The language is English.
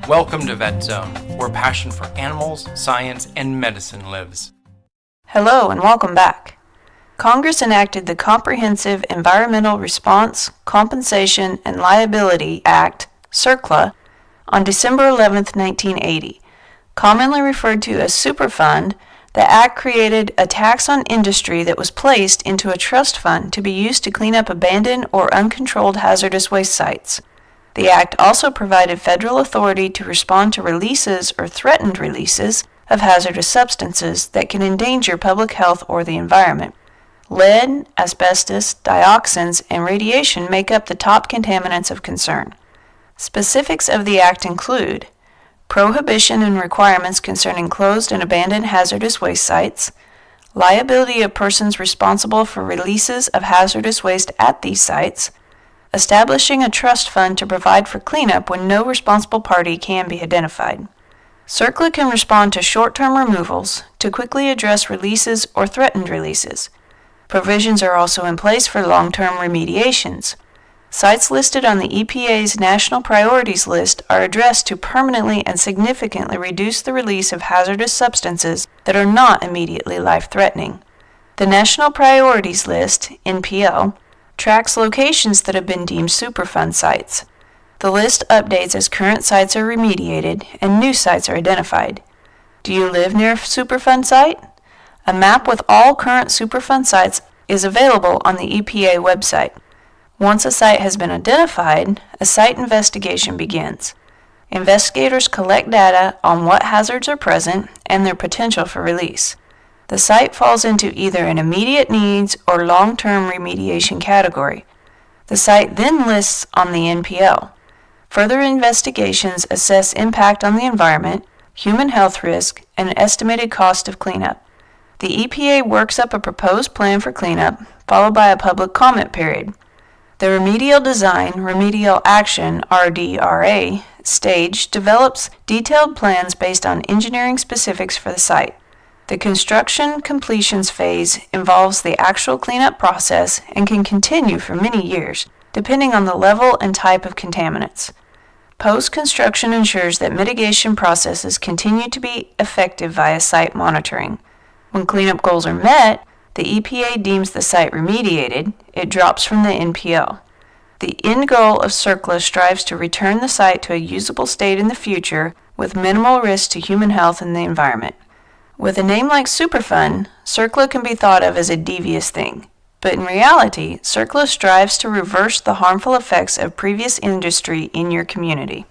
Welcome to Vet Zone, where passion for animals, science, and medicine lives. Hello and welcome back. Congress enacted the Comprehensive Environmental Response, Compensation, and Liability Act, CERCLA, on December 11, 1980. Commonly referred to as Superfund, the Act created a tax on industry that was placed into a trust fund to be used to clean up abandoned or uncontrolled hazardous waste sites. The Act also provided federal authority to respond to releases or threatened releases of hazardous substances that can endanger public health or the environment. Lead, asbestos, dioxins, and radiation make up the top contaminants of concern. Specifics of the Act include prohibition and requirements concerning closed and abandoned hazardous waste sites, liability of persons responsible for releases of hazardous waste at these sites, establishing a trust fund to provide for cleanup when no responsible party can be identified. CERCLA can respond to short-term removals to quickly address releases or threatened releases. Provisions are also in place for long-term remediations. Sites listed on the EPA's National Priorities List are addressed to permanently and significantly reduce the release of hazardous substances that are not immediately life-threatening. The National Priorities List, NPL, tracks locations that have been deemed Superfund sites. The list updates as current sites are remediated and new sites are identified. Do you live near a Superfund site? A map with all current Superfund sites is available on the EPA website. Once a site has been identified, a site investigation begins. Investigators collect data on what hazards are present and their potential for release. The site falls into either an immediate needs or long-term remediation category. The site then lists on the NPL. Further investigations assess impact on the environment, human health risk, and estimated cost of cleanup. The EPA works up a proposed plan for cleanup, followed by a public comment period. The Remedial Design, Remedial Action (RDRA) stage develops detailed plans based on engineering specifics for the site. The construction completions phase involves the actual cleanup process and can continue for many years, depending on the level and type of contaminants. Post-construction ensures that mitigation processes continue to be effective via site monitoring. When cleanup goals are met, the EPA deems the site remediated. It drops from the NPL. The end goal of CERCLA strives to return the site to a usable state in the future with minimal risk to human health and the environment. With a name like Superfund, CERCLA can be thought of as a devious thing. But in reality, CERCLA strives to reverse the harmful effects of previous industry in your community.